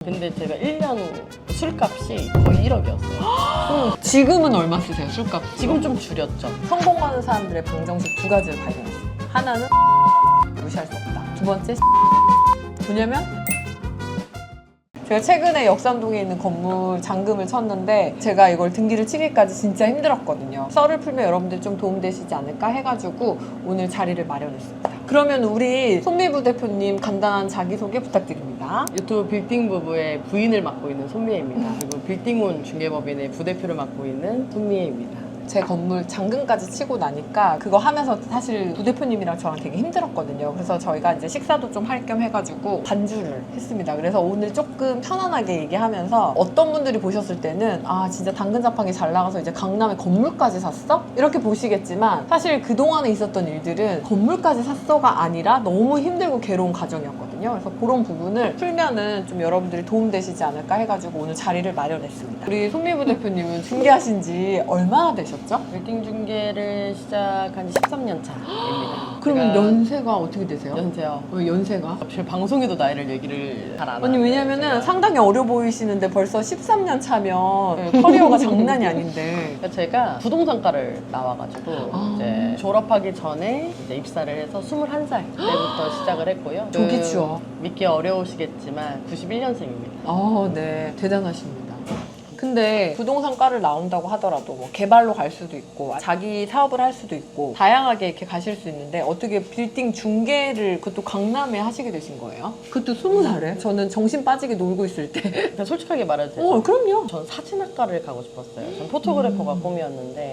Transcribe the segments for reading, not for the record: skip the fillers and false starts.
근데 제가 1년 술값이 거의 1억이었어요. 지금은 얼마 쓰세요, 술값? 지금 좀 줄였죠. 성공하는 사람들의 방정식 두 가지를 발견했습니다. 하나는 무시할 수 없다. 두 번째 뭐냐면 제가 최근에 역삼동에 있는 건물 잔금을 쳤는데 제가 이걸 등기를 치기까지 진짜 힘들었거든요. 썰을 풀면 여러분들 좀 도움되시지 않을까 해가지고 오늘 자리를 마련했습니다. 그러면 우리 손미부 대표님 간단한 자기소개 부탁드립니다. 유튜브 빌딩 부부의 부인을 맡고 있는 손미애입니다. 그리고 빌딩온 중개법인의 부대표를 맡고 있는 손미애입니다. 제 건물 잔금까지 치고 나니까 그거 하면서 사실 부대표님이랑 저랑 되게 힘들었거든요. 그래서 저희가 이제 식사도 좀 할 겸 해가지고 반주를 했습니다. 그래서 오늘 조금 편안하게 얘기하면서 어떤 분들이 보셨을 때는 아 진짜 당근 자판기 잘 나가서 이제 강남에 건물까지 샀어? 이렇게 보시겠지만 사실 그동안에 있었던 일들은 건물까지 샀어가 아니라 너무 힘들고 괴로운 과정이었거든요. 그래서 그런 부분을 풀면은 좀 여러분들이 도움되시지 않을까 해가지고 오늘 자리를 마련했습니다. 우리 손미부 대표님은 중개하신 지 얼마나 되셨죠? 빌딩 중개를 시작한 지 13년 차입니다. 그러면 제가 연세가 어떻게 되세요? 연세요. 연세가? 제 방송에도 나이를 얘기를 잘 안 하는데 아니 왜냐면은 상당히 어려 보이시는데 벌써 13년 차면 커리어가 장난이 아닌데 제가 부동산과를 나와가지고 이제 졸업하기 전에 이제 입사를 해서 21살 때부터 시작을 했고요. 조기 취업. 믿기 어려우시겠지만 91년생입니다. 네 대단하십니다. 근데 부동산과를 나온다고 하더라도 뭐 개발로 갈 수도 있고 자기 사업을 할 수도 있고 다양하게 이렇게 가실 수 있는데 어떻게 빌딩 중개를 그것도 강남에 하시게 되신 거예요? 그것도 20살에? 저는 정신 빠지게 놀고 있을 때 그냥 솔직하게 말해도 되죠? 그럼요. 전 사진학과를 가고 싶었어요. 전 포토그래퍼가 꿈이었는데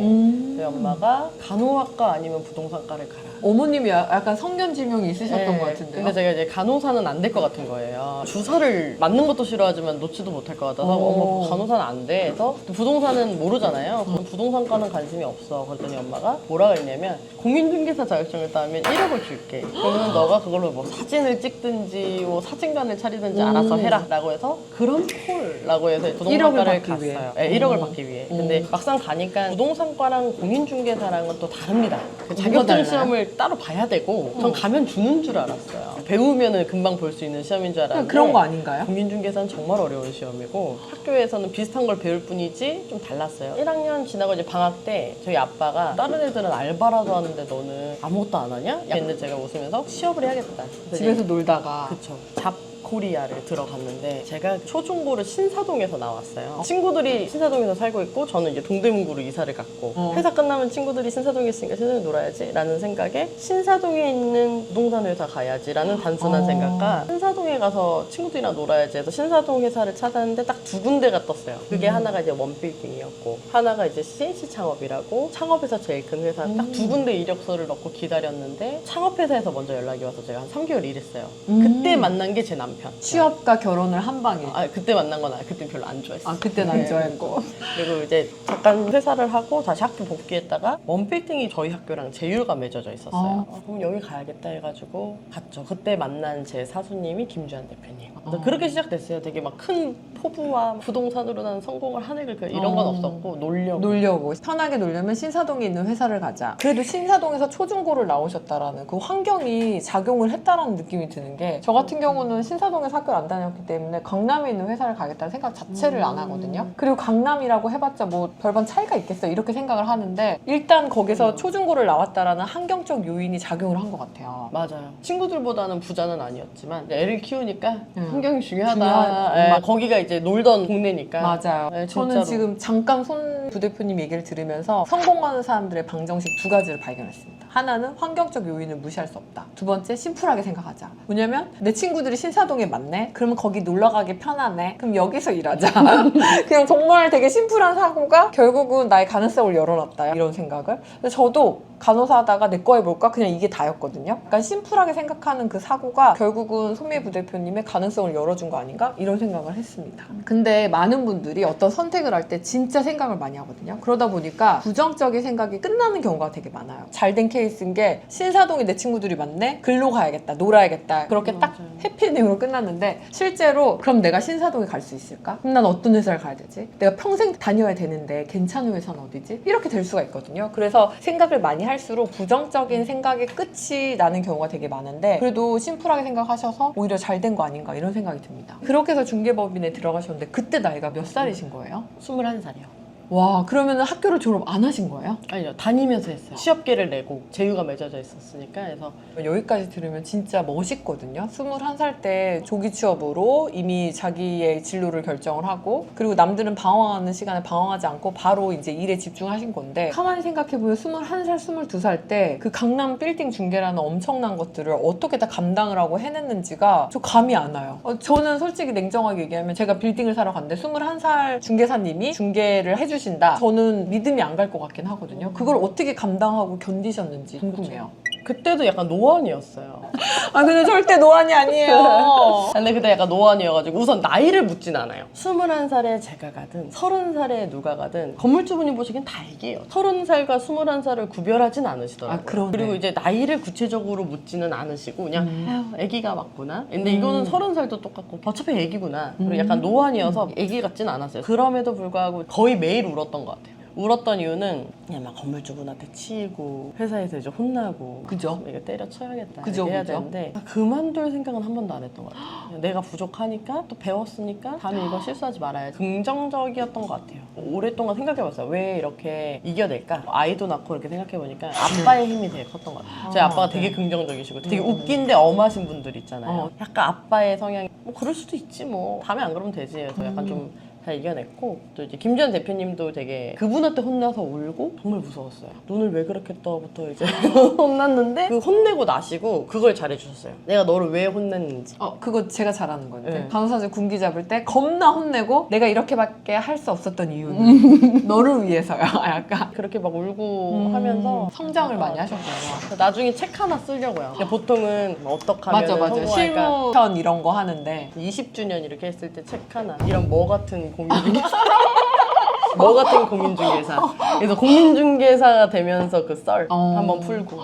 저희 엄마가 간호학과 아니면 부동산과를 가라. 어머님이 약간 성견지명이 있으셨던 네. 것 같은데요? 근데 제가 이제 간호사는 안 될 것 같은 거예요. 주사를 맞는 것도 싫어하지만 놓지도 못할 것 같아서 엄마 간호사는 안 돼. 그래서 부동산은 모르잖아요. 그럼 부동산과는 관심이 없어. 그랬더니 엄마가 뭐라 그랬냐면 공인중개사 자격증을 따면 1억을 줄게. 그러면 너가 그걸로 뭐 사진을 찍든지 뭐 사진관을 차리든지 알아서 해라 라고 해서 그럼 콜라고 해서 부동산과를 받기 위해. 갔어요. 네, 1억을 받기 위해. 근데 막상 가니까 부동산과랑 공인중개사랑은 또 다릅니다. 그 자격증 달라요? 시험을 따로 봐야 되고 전 가면 주는 줄 알았어요. 배우면은 금방 볼 수 있는 시험인 줄 알았는데 그런 거 아닌가요? 공인중개사는 정말 어려운 시험이고 학교에서는 비슷한 걸 배울 뿐이지 좀 달랐어요. 1학년 지나고 이제 방학 때 저희 아빠가 다른 애들은 알바라도 하는데 너는 아무것도 안 하냐? 근데 제가 웃으면서 취업을 해야겠다. 그래서 집에서 이제 놀다가 그쵸. 잡코리아를 들어갔는데 제가 초중고를 신사동에서 나왔어요. 친구들이 신사동에서 살고 있고 저는 이제 동대문구로 이사를 갔고 회사 끝나면 친구들이 신사동에 있으니까 신사동에 놀아야지 라는 생각에 신사동에 있는 부동산 회사 가야지 라는 단순한 생각과 신사동에 가서 친구들이랑 놀아야지 해서 신사동 회사를 찾았는데 딱 두 군데가 떴어요. 그게 하나가 이제 원빌딩이었고 하나가 이제 CNC 창업이라고 창업회사 제일 큰 회사 딱 두 군데 이력서를 넣고 기다렸는데 창업회사에서 먼저 연락이 와서 제가 한 3개월 일했어요. 그때 만난 게 제 남편. 취업과 결혼을 한 방에 그때 만난 건 그때 별로 안 좋아했어요. 그때는 안 좋아했고 그리고 이제 잠깐 회사를 하고 다시 학교 복귀했다가 원빌딩이 저희 학교랑 제휴가 맺어져 있었어요. 그럼 여기 가야겠다 해가지고 갔죠. 그때 만난 제 사수님이 김주한 대표님. 그래서 그렇게 시작됐어요. 되게 막 큰 포부와 부동산으로 난 성공을 하는 이런 건 없었고 놀려고 편하게 놀려면 신사동에 있는 회사를 가자. 그래도 신사동에서 초중고를 나오셨다라는 그 환경이 작용을 했다라는 느낌이 드는 게 저 같은 경우는 신사동에서 학교를 안 다녔기 때문에 강남에 있는 회사를 가겠다는 생각 자체를 안 하거든요. 그리고 강남이라고 해봤자 뭐 별반 차이가 있겠어 이렇게 생각을 하는데 일단 거기서 초중고를 나왔다라는 환경적 요인이 작용을 한 것 같아요. 맞아요. 친구들보다는 부자는 아니었지만 애를 키우니까 환경이 중요하다. 중요하다. 거기가 이제 놀던 동네니까. 맞아요. 네, 저는 진짜로. 지금 잠깐 손 부대표님 얘기를 들으면서 성공하는 사람들의 방정식 두 가지를 발견했습니다. 하나는 환경적 요인을 무시할 수 없다. 두 번째, 심플하게 생각하자. 뭐냐면 내 친구들이 신사동에 많네? 그러면 거기 놀러 가기 편하네? 그럼 여기서 일하자. 그냥 정말 되게 심플한 사고가 결국은 나의 가능성을 열어놨다. 이런 생각을. 근데 저도 간호사 하다가 내 거 해볼까? 그냥 이게 다였거든요. 약간 심플하게 생각하는 그 사고가 결국은 손미부 대표님의 가능성을 열어준 거 아닌가? 이런 생각을 했습니다. 근데 많은 분들이 어떤 선택을 할 때 진짜 생각을 많이 하거든요. 그러다 보니까 부정적인 생각이 끝나는 경우가 되게 많아요. 잘된 케이스인 게 신사동에 내 친구들이 많네? 글로 가야겠다, 놀아야겠다. 그렇게 딱 맞아요. 해피엔딩으로 끝났는데 실제로 그럼 내가 신사동에 갈 수 있을까? 그럼 난 어떤 회사를 가야 되지? 내가 평생 다녀야 되는데 괜찮은 회사는 어디지? 이렇게 될 수가 있거든요. 그래서 생각을 많이 할수록 부정적인 생각의 끝이 나는 경우가 되게 많은데 그래도 심플하게 생각하셔서 오히려 잘 된 거 아닌가 이런 생각이 듭니다. 그렇게 해서 중개법인에 들어가셨는데 그때 나이가 몇 살이신 거예요? 21살이요. 와, 그러면 학교를 졸업 안 하신 거예요? 아니요, 다니면서 했어요. 취업계를 내고 제휴가 맺어져 있었으니까. 그래서 여기까지 들으면 진짜 멋있거든요. 21살 때 조기 취업으로 이미 자기의 진로를 결정을 하고 그리고 남들은 방황하는 시간에 방황하지 않고 바로 이제 일에 집중하신 건데 가만히 생각해보면 21살, 22살 때 그 강남 빌딩 중개라는 엄청난 것들을 어떻게 다 감당을 하고 해냈는지가 저 감이 안 와요. 저는 솔직히 냉정하게 얘기하면 제가 빌딩을 사러 갔는데 21살 중개사님이 중개를 해주신다. 저는 믿음이 안 갈 것 같긴 하거든요. 그걸 어떻게 감당하고 견디셨는지 궁금해요. 그때도 약간 노안이었어요. 아 근데 절대 노안이 아니에요. 근데 그때 약간 노안이어가지고 우선 나이를 묻진 않아요. 21살에 제가 가든 30살에 누가 가든 건물주분이 보시기엔 다 얘기해요. 30살과 21살을 구별하진 않으시더라고요. 아, 그러네. 그리고 이제 나이를 구체적으로 묻지는 않으시고 그냥 아휴, 애기가 맞구나. 근데 이거는 30살도 똑같고 어차피 애기구나. 그리고 약간 노안이어서 애기 같진 않았어요. 그럼에도 불구하고 거의 매일 울었던 것 같아요. 울었던 이유는 그냥 막 건물주분한테 치이고 회사에서 이제 혼나고 그죠? 이거 때려쳐야겠다 그죠, 이렇게 해야 그죠? 되는데 그만둘 생각은 한 번도 안 했던 것 같아요. 그냥 내가 부족하니까 또 배웠으니까 다음에 이거 실수하지 말아야지. 긍정적이었던 것 같아요. 오랫동안 생각해봤어요. 왜 이렇게 이겨낼까? 아이도 낳고 이렇게 생각해보니까 아빠의 힘이 되게 컸던 것 같아요. 저희 아빠가 되게 긍정적이시고 되게 웃긴데 엄하신 분들 있잖아요. 약간 아빠의 성향이 뭐 그럴 수도 있지 뭐 다음에 안 그러면 되지 해서 약간 좀 잘 이겨냈고 또 이제 김지현 대표님도 되게 그분한테 혼나서 울고 정말 무서웠어요. 눈을 왜 그렇게 떠부터 이제 혼났는데 그 혼내고 나시고 그걸 잘해주셨어요. 내가 너를 왜 혼냈는지. 그거 제가 잘하는 건데 네. 간호사들 군기 잡을 때 겁나 혼내고 내가 이렇게밖에 할 수 없었던 이유는 너를 위해서야. 약간 그렇게 막 울고 하면서 성장을 많이 하셨군요. 그래서 나중에 책 하나 쓰려고요. 근데 보통은 어떻게 하면 맞아. 성공할까? 실무편 이런 거 하는데 20주년 이렇게 했을 때 책 하나 이런 뭐 같은 공인중개사 뭐 같은 공인중개사 그래서 공인중개사가 되면서 그 썰 한번 풀고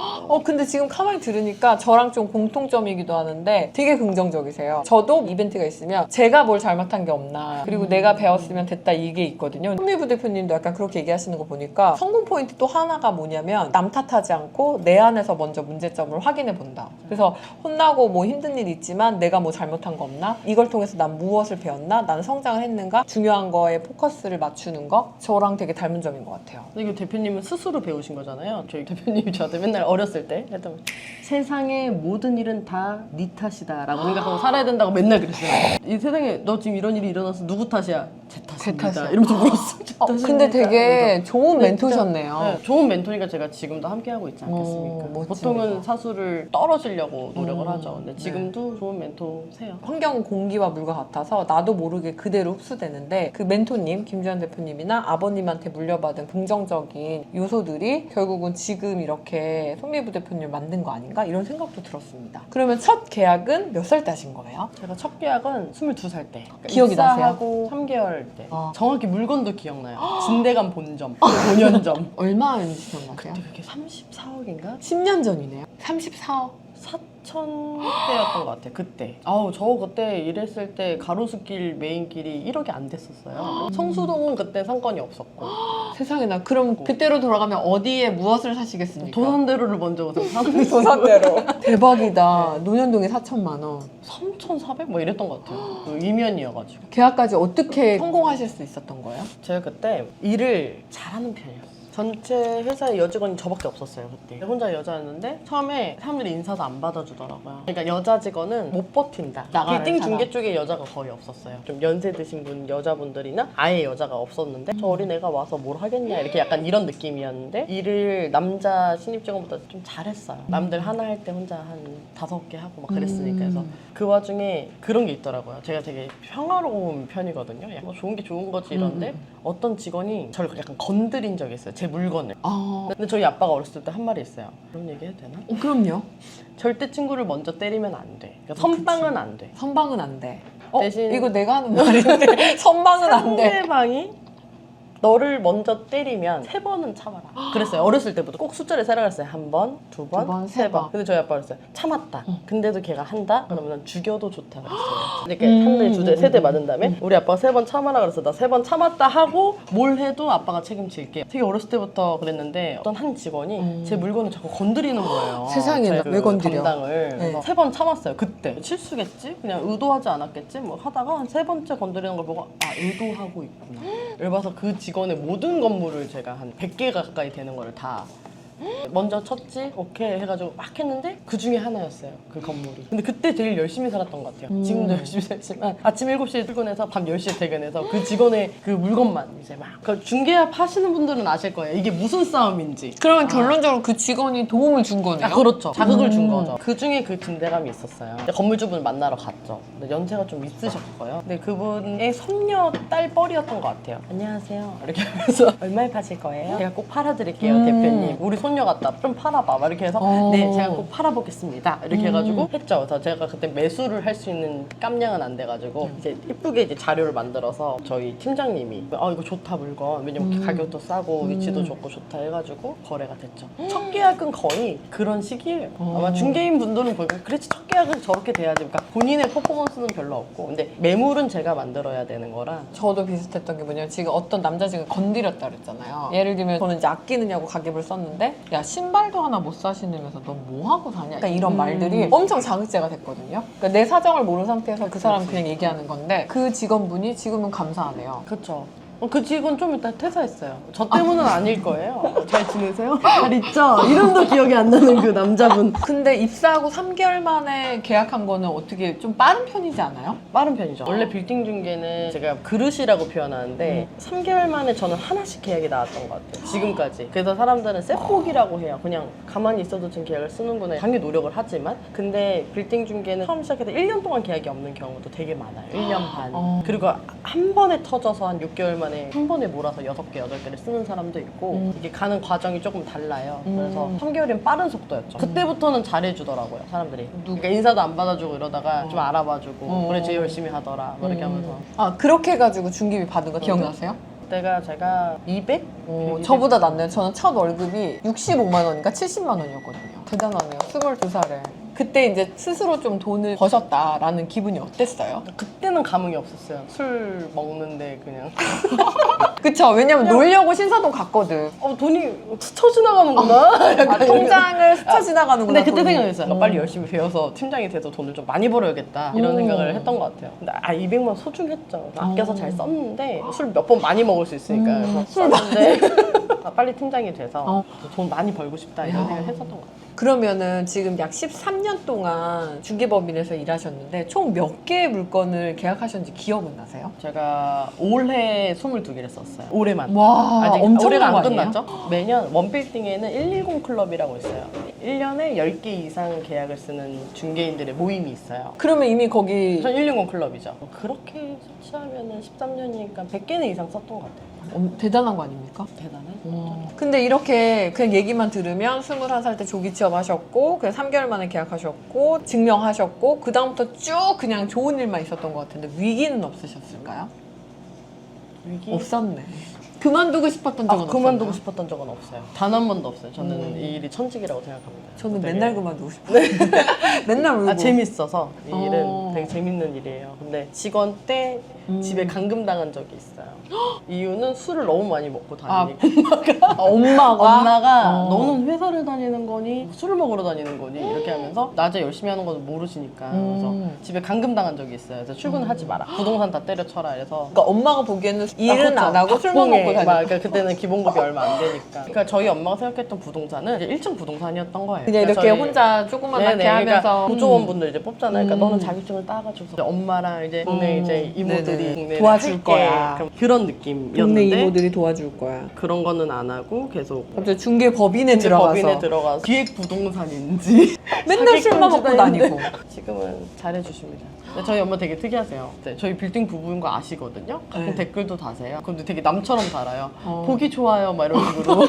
근데 지금 가만히 들으니까 저랑 좀 공통점이기도 하는데 되게 긍정적이세요. 저도 이벤트가 있으면 제가 뭘 잘못한 게 없나 그리고 내가 배웠으면 됐다 이게 있거든요. 손미부 대표님도 약간 그렇게 얘기하시는 거 보니까 성공 포인트 또 하나가 뭐냐면 남 탓하지 않고 내 안에서 먼저 문제점을 확인해 본다. 그래서 혼나고 뭐 힘든 일이 있지만 내가 뭐 잘못한 거 없나? 이걸 통해서 난 무엇을 배웠나? 나는 성장을 했는가? 중요한 거에 포커스를 맞추는 거? 저랑 되게 닮은 점인 것 같아요. 근데 이거 대표님은 스스로 배우신 거잖아요. 저희 대표님이 저한테 맨날 어렸을 때 했던 세상의 모든 일은 다 네 탓이다 라고 생각하고 살아야 된다고 맨날 그랬어요. 이 세상에 너 지금 이런 일이 일어나서 누구 탓이야? 제 탓입니다. 탓이야. 이러면서 물었어요. 제 탓입니다. 근데 되게 좋은 네, 멘토셨네요. 네, 좋은 멘토니까 제가 지금도 함께하고 있지 않겠습니까? 멋집니다. 보통은 사수를 떨어지려고 노력을 하죠. 근데 지금도 좋은 멘토세요. 환경은 공기와 물과 같아서 나도 모르게 그대로 흡수되는데 그 멘토님, 김주현 대표님이나 아버님한테 물려받은 긍정적인 요소들이 결국은 지금 이렇게 손미부 대표님을 만든 거 아닌가? 이런 생각도 들었습니다. 그러면 첫 계약은 몇 살 때 하신 거예요? 제가 첫 계약은 22살 때. 기억이 나세요? 입사하고 3개월 때. 정확히 물건도 기억나요. 진대감 본점, 본연점. 얼마인지 기억나세요? 그때 그게 34억인가? 10년 전이네요. 34억. 4,000대였던 것 같아요, 그때. 저 그때 일했을 때 가로수길 메인길이 1억이 안 됐었어요. 성수동은 그때 상권이 없었고. 세상에 나 그럼 그때로 돌아가면 어디에 무엇을 사시겠습니까? 도산대로를 먼저 샀는데 도산대로. 대박이다. 논현동에 4천만 원. 3,400? 뭐 이랬던 것 같아요. 그 이면이어가지고. 계약까지 어떻게 성공하실 수 있었던 거예요? 제가 그때 일을 잘하는 편이었어요. 전체 회사에 여직원이 저밖에 없었어요 그때. 혼자 여자였는데 처음에 사람들이 인사도 안 받아주더라고요. 그러니까 여자 직원은 못 버틴다. 나가는 빌딩 사람. 중개 쪽에 여자가 거의 없었어요. 좀 연세 드신 분 여자분들이나 아예 여자가 없었는데 저 어린애가 와서 뭘 하겠냐 이렇게 약간 이런 느낌이었는데 일을 남자 신입 직원보다 좀 잘했어요. 남들 하나 할 때 혼자 한 5개 하고 막 그랬으니까. 그래서 그 와중에 그런 게 있더라고요. 제가 되게 평화로운 편이거든요. 약간 좋은 게 좋은 거지 이런데 어떤 직원이 저를 약간 건드린 적이 있어요. 제 물건을. 근데 저희 아빠가 어렸을 때 한 말이 있어요. 그런 얘기 해도 되나? 그럼요. 절대 친구를 먼저 때리면 안 돼. 그러니까 선빵은 안 돼. 선방은 안 돼. 대신 이거 내가 하는 말인데 선방은 안 돼. 상대방이 너를 먼저 때리면 3번은 참아라. 그랬어요. 어렸을 때부터 꼭 숫자를 세라 그랬어요. 1번, 2번, 두 번, 3번. 근데 저희 아빠가 그랬어요. 참았다. 근데도 걔가 한다? 그러면 죽여도 좋다 그랬어요. 이렇게 한 대, 2대, 3대 맞은 다음에 우리 아빠가 3번 참아라 그래서 나 3번 참았다 하고 뭘 해도 아빠가 책임질게. 되게 어렸을 때부터 그랬는데 어떤 한 직원이 제 물건을 자꾸 건드리는 거예요. 세상에나, 저희 왜 건드려? 담당을. 네. 그래서 3번 참았어요. 그때 실수겠지? 그냥 의도하지 않았겠지? 뭐 하다가 한 3번째 건드리는 걸 보고 아 의도하고 있구나. 열받아서 그 직원의 모든 건물을 제가 한 100개 가까이 되는 거를 다 먼저 쳤지? 오케이 해가지고 막 했는데 그 중에 하나였어요. 그 건물이. 근데 그때 제일 열심히 살았던 것 같아요. 지금도 열심히 살지만 아침 7시에 출근해서 밤 10시에 퇴근해서 그 직원의 그 물건만 이제 막 그 중개업 하시는 분들은 아실 거예요. 이게 무슨 싸움인지. 그러면 결론적으로 그 직원이 도움을 준 거네요? 아, 그렇죠. 자극을 준 거죠. 그 중에 그 진대감이 있었어요. 건물주분을 만나러 갔죠. 근데 연세가 좀 있으셨어요. 근데 그분의 손녀 딸뻘이었던 것 같아요. 안녕하세요. 이렇게 하면서 얼마에 파실 거예요? 제가 꼭 팔아드릴게요, 대표님. 우리 손녀 같다. 좀 팔아봐. 막 이렇게 해서 네, 제가 꼭 팔아보겠습니다. 이렇게 해가지고 했죠. 그래서 제가 그때 매수를 할 수 있는 깜냥은 안 돼가지고 이제 이쁘게 이제 자료를 만들어서 저희 팀장님이 아 이거 좋다 물건. 왜냐면 가격도 싸고 위치도 좋고 좋다 해가지고 거래가 됐죠. 첫 계약은 거의 그런 시기예요. 아마 중개인 분들은 보면 그렇지 첫 계약은 저렇게 돼야지. 그러니까 본인의 퍼포먼스는 별로 없고 근데 매물은 제가 만들어야 되는 거라 저도 비슷했던 게 뭐냐면 지금 어떤 남자 지금 건드렸다 그랬잖아요. 예를 들면 저는 이제 아끼느냐고 가계부를 썼는데 야 신발도 하나 못 사시면서 넌 뭐 하고 사냐? 그러니까 이런 말들이 엄청 자극제가 됐거든요. 그러니까 내 사정을 모르는 상태에서 그 사람 그냥 얘기하는 건데 그 직원분이 지금은 감사하네요. 그렇죠. 그 직원 좀 이따 퇴사했어요. 저 때문은 아닐 거예요. 잘 지내세요? 잘 있죠? 이름도 기억이 안 나는 그 남자분. 근데 입사하고 3개월 만에 계약한 거는 어떻게 좀 빠른 편이지 않아요? 빠른 편이죠. 원래 빌딩 중개는 제가 그릇이라고 표현하는데 3개월 만에 저는 하나씩 계약이 나왔던 것 같아요. 지금까지. 그래서 사람들은 셋복이라고 해요. 그냥 가만히 있어도 지금 계약을 쓰는구나. 당연히 노력을 하지만 근데 빌딩 중개는 처음 시작해서 1년 동안 계약이 없는 경우도 되게 많아요. 1년 반. 그리고 한 번에 터져서 한 6개월 만에 한 번에 몰아서 6개, 8개를 쓰는 사람도 있고 이게 가는 과정이 조금 달라요. 그래서 3개월이면 빠른 속도였죠. 그때부터는 잘해주더라고요, 사람들이. 그러니까 인사도 안 받아주고 이러다가 좀 알아봐주고 그래, 쟤 열심히 하더라. 뭐 이렇게 하면서. 아 그렇게 해가지고 중개비 받은 거 기억나세요? 그때가 제가 200? 저보다 낫네요. 저는 첫 월급이 65만 원인가 70만 원이었거든요. 대단하네요. 22살에. 그때 이제 스스로 좀 돈을 버셨다라는 기분이 어땠어요? 그때는 감흥이 없었어요. 술 먹는데 그냥. 그쵸. 왜냐면 놀려고 신사동 갔거든. 돈이 스쳐 지나가는구나. 약간 이런 통장을 스쳐 지나가는구나. 근데 그때 돈이. 생각했어요. 빨리 열심히 배워서 팀장이 돼서 돈을 좀 많이 벌어야겠다. 이런 생각을 했던 것 같아요. 근데 200만 소중했죠. 아껴서 잘 썼는데 술 몇 번 많이 먹을 수 있으니까. 그래서 썼는데 빨리 팀장이 돼서 돈 많이 벌고 싶다 이런 생각을 했었던 것 같아요. 그러면은 지금 약 13년 동안 중개법인에서 일하셨는데 총 몇 개의 물건을 계약하셨는지 기억은 나세요? 제가 올해 22개를 썼어요. 올해만. 와, 아직 엄청난 올해가 거 안 아니에요? 끝났죠? 매년 원빌딩에는 110 클럽이라고 있어요. 1년에 10개 이상 계약을 쓰는 중개인들의 모임이 있어요. 그러면 이미 거기 전 110 클럽이죠. 그렇게 수치하면 13년이니까 100개는 이상 썼던 것 같아요. 대단한 거 아닙니까? 대단해. 근데 이렇게 그냥 얘기만 들으면 21살 때 조기 취업하셨고 그냥 3개월 만에 계약하셨고 증명하셨고 그 다음부터 쭉 그냥 좋은 일만 있었던 것 같은데 위기는 없으셨을까요? 위기? 없었네. 그만두고 싶었던 적은 없었나요? 그만두고 싶었던 적은 없어요. 단 한 번도 없어요. 저는 이 일이 천직이라고 생각합니다. 저는 되게- 맨날 그만두고 싶어요. 맨날 울고. 재밌어서 이 일은 되게 재밌는 일이에요. 근데 직원 때 집에 감금당한 적이 있어요. 이유는 술을 너무 많이 먹고 다니니까 엄마가? 엄마가 너는 회사를 다니는 거니 술을 먹으러 다니는 거니 이렇게 하면서 낮에 열심히 하는 건 모르시니까 그래서 집에 감금당한 적이 있어요. 그래서 출근하지 마라. 부동산 다 때려쳐라. 이래서 그러니까 엄마가 보기에는 일은 그렇죠. 안 하고 술만 박봉에 먹고 다니고. 그러니까 그때는 기본급이 얼마 안 되니까. 그러니까 저희 엄마가 생각했던 부동산은 이제 1층 부동산이었던 거예요. 그냥 그러니까 이렇게 저희- 혼자 조그맣게 네네, 하면서 그러니까 구조원분들 이제 뽑잖아요. 그러니까 너는 자격증을 따가지고 이제 엄마랑 이제 동네 이제 이모들이 네네. 동네를 도와줄 할게. 거야. 그런 느낌이었는데 도와줄 거야. 그런 거는 안 하고 계속 갑자기 중개법인에 들어가서 법인에 들어가서 기획 부동산인지 맨날 술만 먹고 사기꾼 다니고. 지금은 잘해주십니다. 근데 저희 엄마 되게 특이하세요. 네, 저희 빌딩 부부인 거 아시거든요. 가끔 네. 댓글도 다세요. 근데 되게 남처럼 다 알아요. 보기 좋아요 막 이런 식으로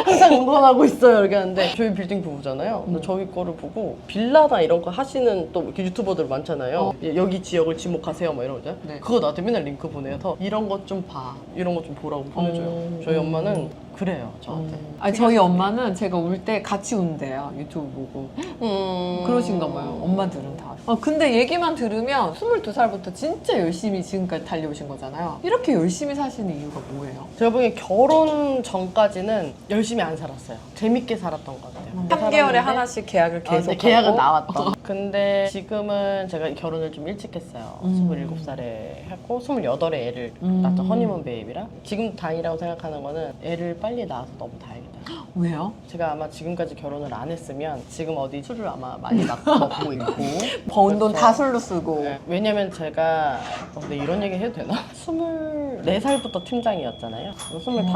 항상 응원하고 있어요 이렇게 하는데 저희 빌딩 부부잖아요. 근데 저희 거를 보고 빌라나 이런 거 하시는 또 이렇게 유튜버들 많잖아요. 여기 지역을 지목하세요 막 이런 거죠. 네. 그거 나한테 맨날 링크 보내서 이런 것 좀 봐, 이런 것 좀 보라고 보내줘요. 저희 엄마는 그래요 저한테. 아니, 저희 엄마는 제가 울 때 같이 운대요. 유튜브 보고. 그러신가 봐요. 엄마들은 다. 근데 얘기만 들으면 22살부터 진짜 열심히 지금까지 달려오신 거잖아요. 이렇게 열심히 사시는 이유가 뭐예요? 제가 보기엔 결혼 전까지는 열심히 안 살았어요. 재밌게 살았던 것 같아요. 3개월에 살았는데 하나씩 계약을 계속 근데 계약은 하고. 나왔던. 근데 지금은 제가 결혼을 좀 일찍 했어요. 27살에 했고 28에 애를 낳았죠. 허니문 베이비라. 지금 다행이라고 생각하는 거는 애를 빨리 낳아서 너무 다행이다. 왜요? 제가 아마 지금까지 결혼을 안 했으면 지금 어디 술을 아마 많이 먹고 있고 번 돈 그렇죠. 다 술로 쓰고. 네, 왜냐면 제가 근데 이런 얘기 해도 되나? 24살부터 팀장이었잖아요. 25, 6,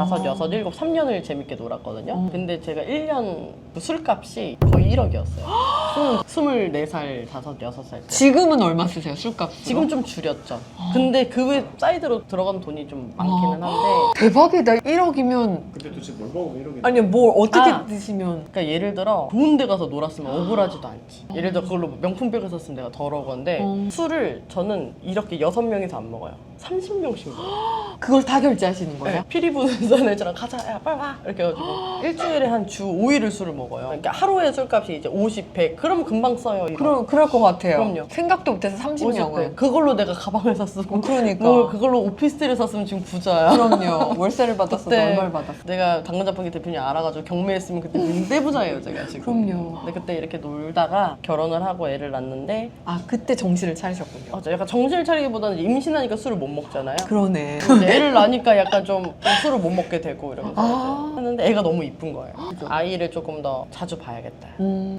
7, 3년을 재밌게 놀았거든요. 근데 제가 1년 술값이 거의 1억이었어요. 24살, 5, 6살 때. 지금은 얼마 쓰세요, 술값? 지금 좀 줄였죠. 근데 그 외 사이드로 들어간 돈이 좀 많기는 한데 대박이다. 1억이면. 근데 도대체 뭘 먹으면 이런 게 아니, 뭘 어떻게 아. 드시면. 그러니까 예를 들어 좋은 데 가서 놀았으면 억울하지도 않지. 예를 들어 그걸로 명품백을 샀으면 내가 더러운 건데 술을 저는 이렇게 6명이서 안 먹어요. 30명씩 먹어요. 그걸 다 결제하시는 거예요? 피리 부는 애들랑 가자 야 빨리 와 이렇게 해가지고 일주일에 한 주 5일을 술을 먹어요. 그러니까 하루에 술값이 이제 50, 100 그러면 금방 써요. 이거. 그럴 것 같아요. 그럼요. 생각도 못해서 50, 100. 30명은. 그걸로 내가 가방을 샀으면 그러니까. 뭘 그걸로 오피스텔을 샀으면 지금 부자야. 그럼요. 월세를 받았어도 그때 얼마를 받았어. 내가 당근자판기 대표님 알아가지고 경매했으면 그때 임대 부자예요 제가 지금. 그럼요. 근데 그때 이렇게 놀다가 결혼을 하고 애를 낳는데 아, 그때 정신을 차리셨군요. 맞아 약간 정신을 차리기보다는 임신하니까 술을 못 먹잖아요. 그러네. 근데 애를 낳으니까 약간 좀 술을 못 먹게 되고 이러면서 아. 하는데 애가 너무 이쁜 거예요. 아이를 조금 더 자주 봐야겠다.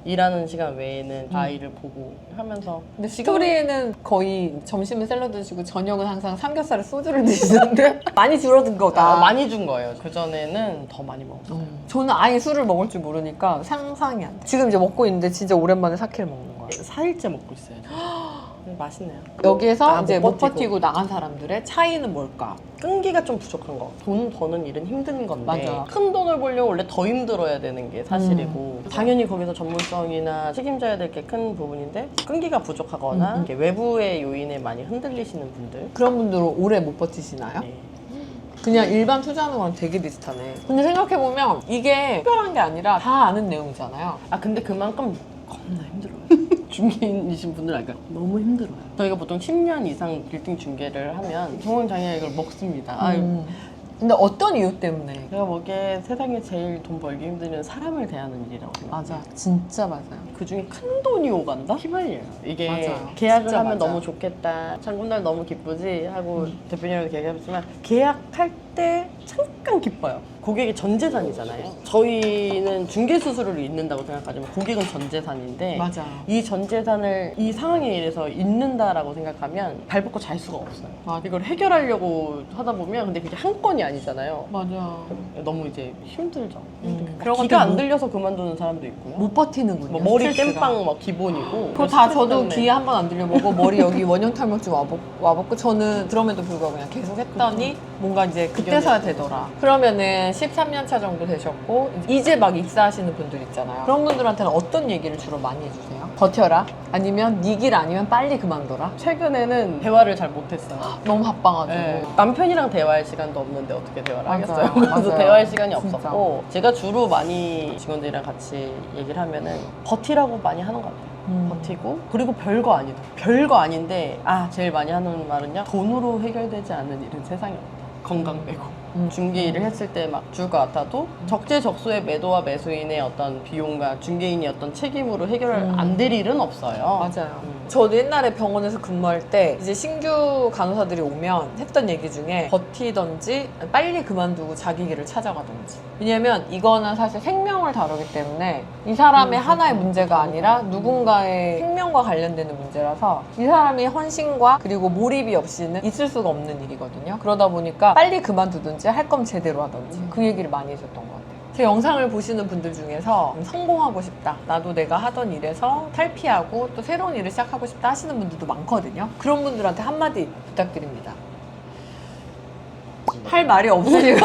일하는 시간 외에는 아이를 보고 하면서 근데 스토리에는 거의 점심은 샐러드 드시고 저녁은 항상 삼겹살에 소주를 드시는데 많이 줄어든 거다. 많이 준 거예요. 그 전에는 더 많이 먹었어요. 저는 아예 술을 먹을 줄 모르니까 상상이 안 돼. 지금 이제 먹고 있는데 진짜 오랜만에 사케를 먹는 거예요. 4일째 먹고 있어요. 맛있네요. 여기에서 이제 못 못 버티고 나간 사람들의 차이는 뭘까? 끈기가 좀 부족한 거. 돈 버는 일은 힘든 건데 맞아. 큰 돈을 벌려면 원래 더 힘들어야 되는 게 사실이고 당연히 거기서 전문성이나 책임져야 될 게 큰 부분인데 끈기가 부족하거나 이렇게 외부의 요인에 많이 흔들리시는 분들 그런 분들은 오래 못 버티시나요? 네. 그냥 일반 투자하는 거랑 되게 비슷하네. 근데 생각해보면 이게 특별한 게 아니라 다 아는 내용이잖아요. 아 근데 그만큼 겁나 힘들어요. 중개인이신 분들 알까? 너무 힘들어요. 저희가 보통 10년 이상 빌딩 중개를 하면 동원장애 이걸 먹습니다. 아유, 근데 어떤 이유 때문에? 제가 보기에 세상에 제일 돈 벌기 힘든 일은 사람을 대하는 일이라고 생각해요. 맞아. 진짜 맞아요. 그 중에 큰 돈이 오간다? 휘말려요. 이게 맞아요. 계약을 진짜 하면 맞아. 너무 좋겠다. 잔금날 너무 기쁘지? 하고 대표님이랑도 얘기했지만 계약할 때 잠깐 기뻐요. 고객이 전 재산이잖아요. 저희는 중개 수수료를 잊는다고 생각하지만 고객은 전 재산인데 맞아. 이 전 재산을 이 상황에 의해서 잃는다라고 생각하면 발 뻗고 잘 수가 없어요. 맞아. 이걸 해결하려고 하다 보면 근데 그게 한 건이 아니잖아요. 맞아. 너무 이제 힘들죠. 그런 기가 것들 안 못- 들려서 그만두는 사람도 있고요. 못 버티는군요. 뭐 머리 스트레스가. 땜빵 막 기본이고. 그거 다 스트레스 저도 때문에. 기회 한 번 안 들려보고 머리 여기 원형탈모증 와봤고 저는 그럼에도 불구하고 그냥 계속 했더니 뭔가 이제 그때서야 되더라. 그러면은 13년 차 정도 되셨고 이제 막 입사하시는 분들 있잖아요. 그런 분들한테는 어떤 얘기를 주로 많이 해주세요? 버텨라? 아니면 네 길 아니면 빨리 그만둬라? 최근에는 대화를 잘 못했어요. 너무 바빠가지고. 네. 남편이랑 대화할 시간도 없는데 어떻게 대화를 맞아요. 하겠어요? 그래서 맞아요. 대화할 시간이 진짜. 없었고 제가 주로 많이 직원들이랑 같이 얘기를 하면은 버티라고 많이 하는 것 같아요. 버티고 그리고 별거 아니다. 별거 아닌데 제일 많이 하는 말은요. 돈으로 해결되지 않는 일은 세상에 없다. 건강 빼고. 중개 일을 했을 때 막 줄 것 같아도 적재적소의 매도와 매수인의 어떤 비용과 중개인이 어떤 책임으로 해결 안 될 일은 없어요. 맞아요. 저도 옛날에 병원에서 근무할 때 이제 신규 간호사들이 오면 했던 얘기 중에 버티던지 빨리 그만두고 자기 길을 찾아가던지. 왜냐면 이거는 사실 생명을 다루기 때문에 이 사람의 하나의 문제가 아니라 누군가의 생명과 관련되는 문제라서 이 사람의 헌신과 그리고 몰입이 없이는 있을 수가 없는 일이거든요. 그러다 보니까 빨리 그만두든지 할 거면 제대로 하던지 그 얘기를 많이 해줬던 것 같아요. 제 영상을 보시는 분들 중에서 성공하고 싶다. 나도 내가 하던 일에서 탈피하고 또 새로운 일을 시작하고 싶다 하시는 분들도 많거든요. 그런 분들한테 한마디 부탁드립니다. 할 말이 없으시고.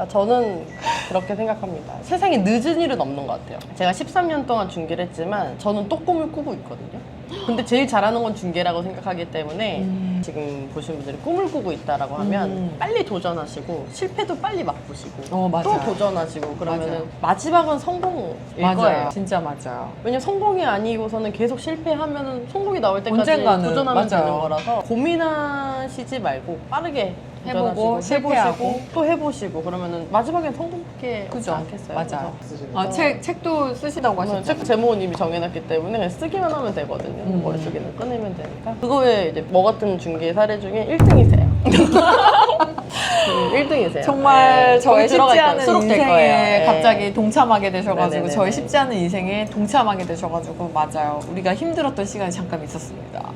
저는 그렇게 생각합니다. 세상에 늦은 일은 없는 것 같아요. 제가 13년 동안 중계를 했지만 저는 또 꿈을 꾸고 있거든요. 근데 제일 잘하는 건 중계라고 생각하기 때문에 지금 보신 분들이 꿈을 꾸고 있다라고 하면 빨리 도전하시고 실패도 빨리 맛보시고 맞아요. 또 도전하시고 그러면은 맞아요. 마지막은 성공일 맞아요. 거예요. 진짜 맞아요. 왜냐면 성공이 아니고서는 계속 실패하면은 성공이 나올 때까지 언젠가는, 도전하면 맞아요. 되는 거라서 고민하시지 말고 빠르게 해보고, 도전하시고, 실패하고. 해보시고, 또 해보시고 그러면 마지막엔 성공밖에 없지 그죠? 않겠어요? 맞아요. 그래서 책도 쓰시다고 하셨죠? 책 제목은 이미 정해놨기 때문에 그냥 쓰기만 하면 되거든요. 머릿속에는 꺼내면 되니까. 그거에 이제 뭐 같은 중개 사례 중에 1등이세요. 1등이세요. 정말 저의 쉽지 않은 수록될 인생에 거예요. 갑자기 동참하게 되셔가지고 네네네네. 저의 쉽지 않은 인생에 동참하게 되셔가지고 맞아요. 우리가 힘들었던 시간이 잠깐 있었습니다.